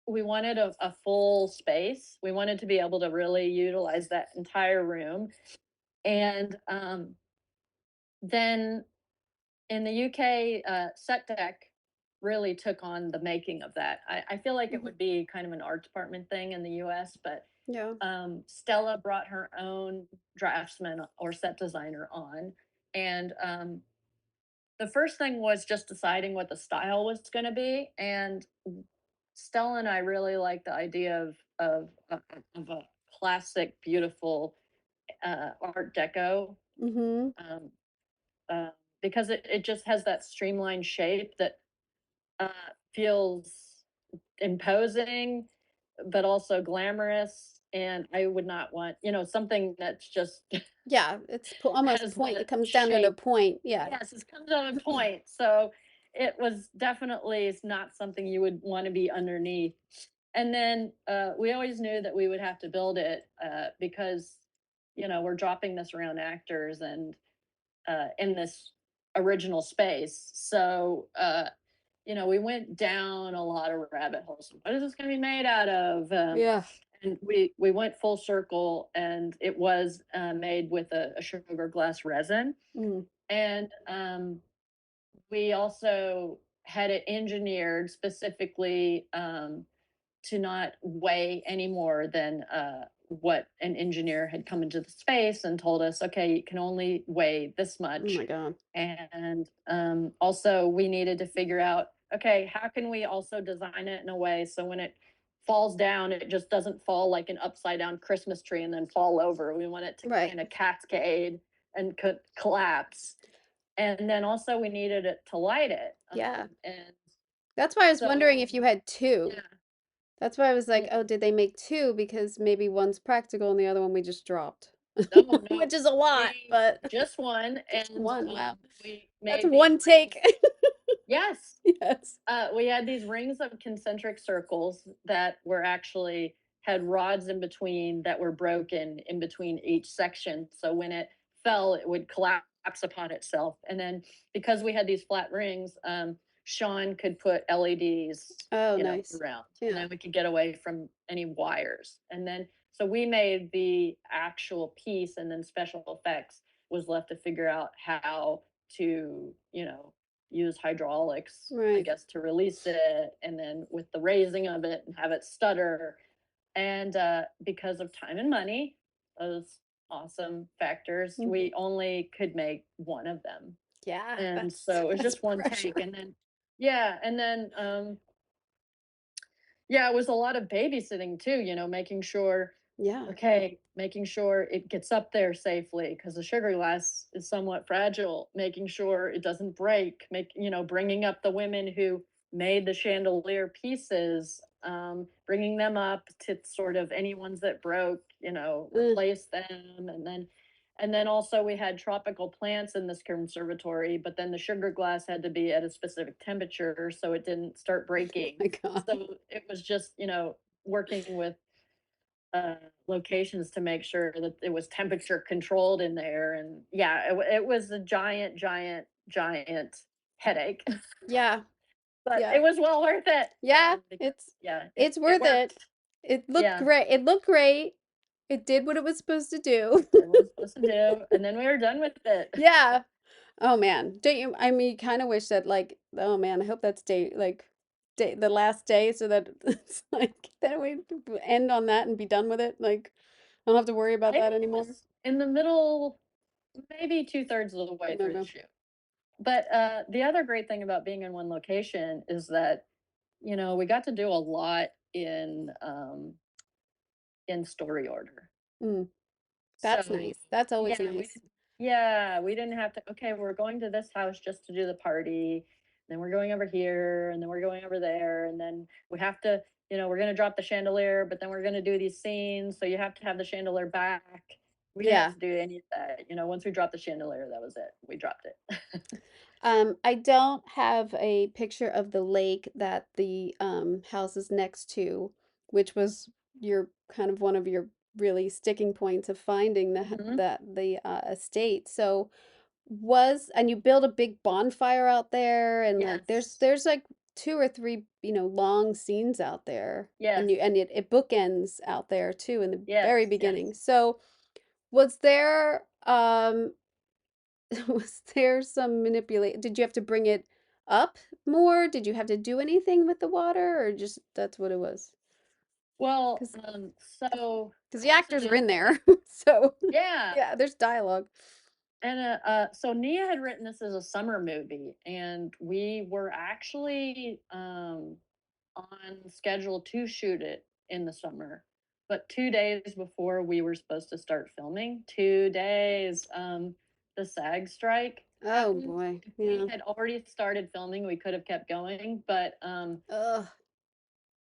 we wanted a full space. We wanted to be able to really utilize that entire room. And then in the UK, Set Deck really took on the making of that. I feel like it Mhm. would be kind of an art department thing in the US, but Yeah. Stella brought her own draftsman or set designer on. And the first thing was just deciding what the style was going to be. And Stella and I really like the idea of a classic, beautiful Art Deco, Mm-hmm. um, uh, because it just has that streamlined shape that uh, feels imposing, but also glamorous. And I would not want, something that's just Yeah. It's almost has point. the It comes down to the shape. point. Yeah. Yes, it comes on a point. So it was definitely it's not something you would want to be underneath. And then we always knew that we would have to build it because we're dropping this around actors and in this original space. So we went down a lot of rabbit holes. What is this going to be made out of? Yeah. And we went full circle, and it was made with a sugar glass resin. Mm. And we also had it engineered specifically to not weigh any more than what an engineer had come into the space and told us, okay, you can only weigh this Oh my much. God. And also, we needed to figure out, okay, how can we also design it in a way so when it falls down, it just doesn't fall like an upside down Christmas tree and then fall over. We want it to Right. kind of cascade and collapse. And then also, we needed it to light it. Yeah. And That's why I was wondering so, if you had two. yeah, That's why I was like, yeah. oh, did they make two? Because maybe one's practical and the other one we just dropped. No, no. Which is a lot, We but just one, just and one. Wow. we That's made these one rings. take. Yes, Yes. we had these rings of concentric circles that were actually had rods in between that were broken in between each section. So when it fell, it would collapse upon itself. And then because we had these flat rings, Sean could put LEDs, Oh, nice. around, and Yeah. then we could get away from any wires. And then so we made the actual piece, and then special effects was left to figure out how to, use hydraulics, I Right. guess, to release it, and then with the raising of it and have it stutter. And because of time and money, those awesome factors, Mhm. we only could make one of them. Yeah, And that's so it was that's just one take. pressure. And then, yeah. And then, yeah, it was a lot of babysitting too, making sure, Yeah. okay, making sure it gets up there safely because the sugar glass is somewhat fragile, making sure it doesn't break, bringing up the women who made the chandelier pieces, bringing them up to sort of any ones that broke, Uh, replace them. And then And then also we had tropical plants in this conservatory, but then the sugar glass had to be at a specific temperature so it didn't start breaking. My God. So it was just, working with uh, locations to make sure that it was temperature controlled in there. And yeah, it was a giant, giant, giant headache, Yeah. but Yeah. it was well worth it Yeah. because, It's yeah, it, it's it worth it. worked. It looked Yeah, great. It looked great. It did what it was supposed to do. it was supposed to do. And then we were done with it. Yeah. Oh man. Don't you I mean, you kind of wish that like, oh man, I hope that's day the last day so that it's like then we end on that and be done with it. Like I don't have to worry about I that think it anymore. was in the middle, maybe two-thirds of the way through the Okay. shoot. But the other great thing about being in one location is that, we got to do a lot in story order. Mm, that's So, nice. That's always yeah, we nice. didn't yeah, we didn't have to, "Okay, we're going to this house just to do the party, then we're going over here, and then we're going over there, and then we have to, we're gonna drop the chandelier, but then we're gonna do these scenes, so you have to have the chandelier back." We didn't have Yeah. to do any of that, once we dropped the chandelier, that was it. We dropped it. I don't have a picture of the lake that the house is next to, which was your kind of one of your really sticking points of finding Mhm. the estate. So was and you build a big bonfire out there and like Yes. there's like two or three, long scenes out there. And Yes. it bookends out there too in the Yes. very Yes. beginning. So was there was there some manipulate did you have to bring it up more? Did you have to do anything with the water or just that's what it was? Well, Because so the actors are in coincidental. there. So Yeah. yeah, there's dialogue. And so Nia had written this as a summer movie, and we were actually on schedule to shoot it in the summer. But 2 days before we were supposed to start filming, 2 days, the SAG strike Oh happened. boy. If we Yeah. had already started filming, we could have kept going. But Ugh.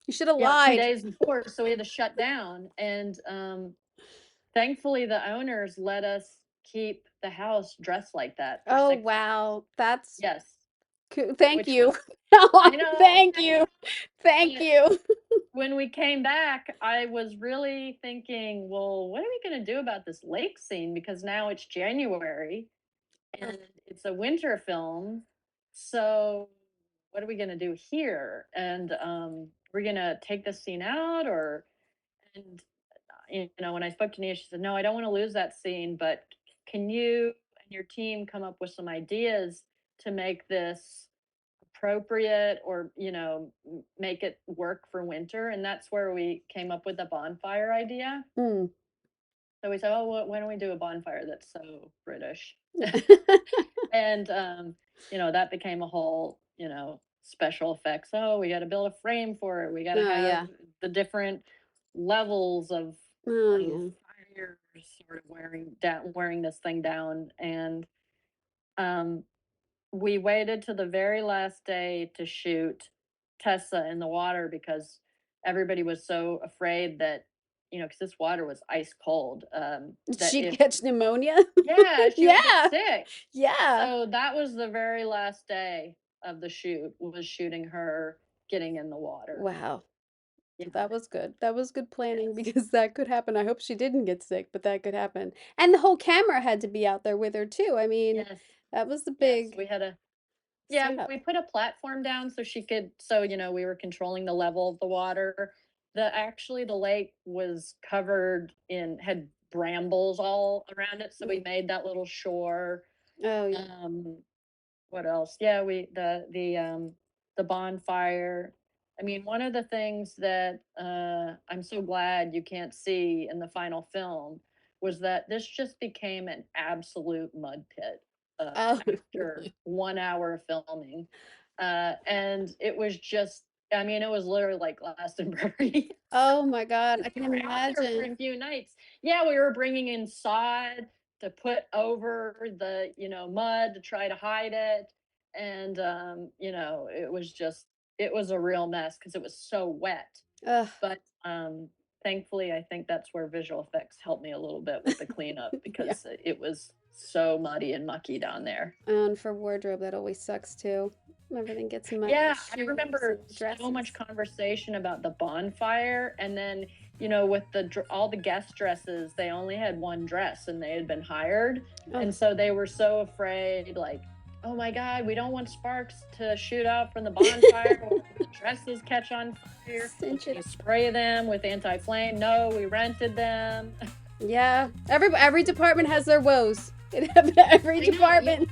You should have yeah, two lied. days before, so we had to shut down. And thankfully, the owners let us keep the house dressed like that for Oh 6 months. wow. That's Yes, cool. Thank which was, you. I know, Thank you. Thank but you. when we came back, I was really thinking, "Well, what are we gonna do about this lake scene?" Because now it's January Ugh. and it's a winter film, so what are we gonna do here? And, we're gonna take this scene out or and when I spoke to Nia, she said, "No, I don't want to lose that scene, but can you and your team come up with some ideas to make this appropriate or, make it work for winter?" And that's where we came up with the bonfire idea. Mm. So we said, "Oh, why don't we do a bonfire that's so British?" And that became a whole, special effects. Oh, we got to build a frame for it. We got to Oh have yeah. the different levels Oh of yeah. fire sort of wearing this thing down. And um we waited to the very last day to shoot Tessa in the water because everybody was so afraid that, because this water was ice cold, Did that she if, catch pneumonia? yeah, she would get Yeah. sick. Yeah. So that was the very last day of the shoot, was shooting her getting in the water. Wow. Yeah. That was good. That was good planning Yes. because that could happen. I hope she didn't get sick, but that could happen. And the whole camera had to be out there with her too. I mean, Yes. that was the Yes. big We had a Yeah, setup. we put a platform down so she could, so, we were controlling the level of the water. The lake was covered had brambles all around it, so we Mm. made that little shore. Oh yeah. Um, what else? Yeah, the bonfire. I mean, one of the things that I'm so glad you can't see in the final film was that this just became an absolute mud pit Oh, after 1 hour of filming. And it was just, I mean, it was literally like Glastonbury. oh my God. I can We were out there for a imagine. few nights. Yeah, we were bringing in sod to put over the, mud to try to hide it. And, it was a real mess because it was so wet. Ugh. But thankfully, I think that's where visual effects helped me a little bit with the cleanup Yeah. because it was so muddy and mucky down there. And for wardrobe, that always sucks too. Everything gets muddy. Yeah, I Shoes remember and so dresses. much conversation about the bonfire, and then with all the guest dresses, they only had one dress, and they had been hired, Oh, and so they were so afraid, like, oh my God, we don't want sparks to shoot out from the bonfire, or the dresses catch on fire. cinch Can it. you spray them with anti-flame? No, we rented them. Yeah. Every department has their woes. Every I know, department.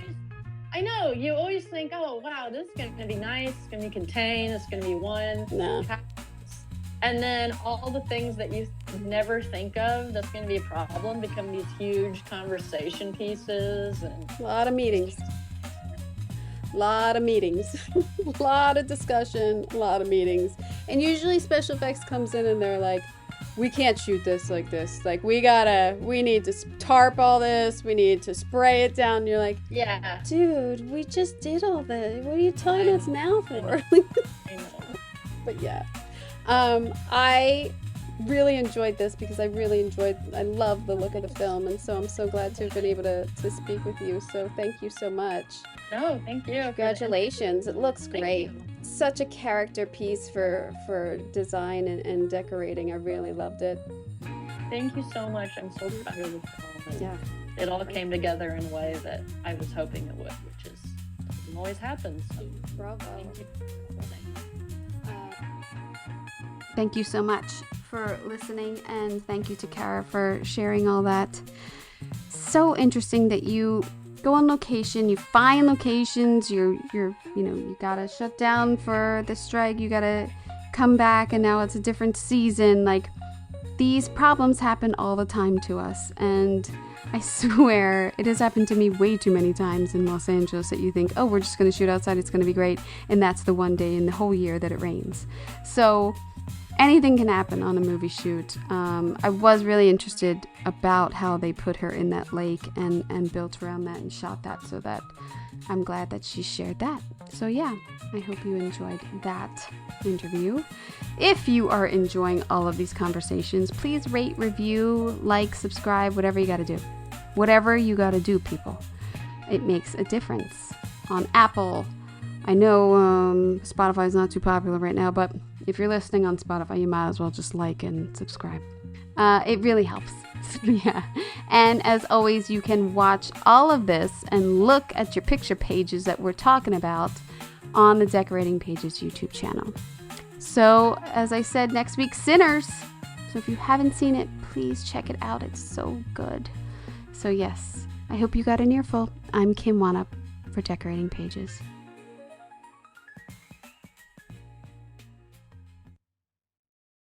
I know. You always think, oh, wow, this is going to be nice. It's going to be contained. It's going to be one No. house. And then all the things that you never think of that's going to be a problem become these huge conversation pieces. And A lot of meetings. A lot of meetings. A lot of discussion. A lot of meetings. And usually special effects comes in and they're like, we can't shoot this like this. Like, we need to tarp all this. We need to spray it down. And you're like, yeah, dude, we just did all this. What are you telling us now for? I know. But yeah. I really enjoyed this because I love the look of the film. And so I'm so glad to have been able to speak with you. So thank you so much. No, thank you. Congratulations. It looks Thank great. you. Such a character piece for design and decorating. I really loved it. Thank you so much. I'm so proud of the film. Yeah. It all came together in a way that I was hoping it would, which doesn't always happen. So Bravo. thank you. Thank you so much for listening, and thank you to Cara for sharing all that. So interesting that you go on location, you find locations, you gotta shut down for the strike, you gotta come back, and now it's a different season. Like, these problems happen all the time to us, and I swear it has happened to me way too many times in Los Angeles that you think, oh, we're just gonna shoot outside, it's gonna be great, and that's the one day in the whole year that it rains. So anything can happen on a movie shoot. I was really interested about how they put her in that lake and built around that and shot that, so that I'm glad that she shared that. So yeah, I hope you enjoyed that interview. If you are enjoying all of these conversations, please rate, review, like, subscribe, whatever you gotta do. Whatever you gotta do, people. It makes a difference. On Apple, I know Spotify is not too popular right now, but if you're listening on Spotify, you might as well just like and subscribe. It really helps. Yeah. And as always, you can watch all of this and look at your picture pages that we're talking about on the Decorating Pages YouTube channel. So, as I said, next week, Sinners. So if you haven't seen it, please check it out. It's so good. So yes, I hope you got an earful. I'm Kim Wanup for Decorating Pages.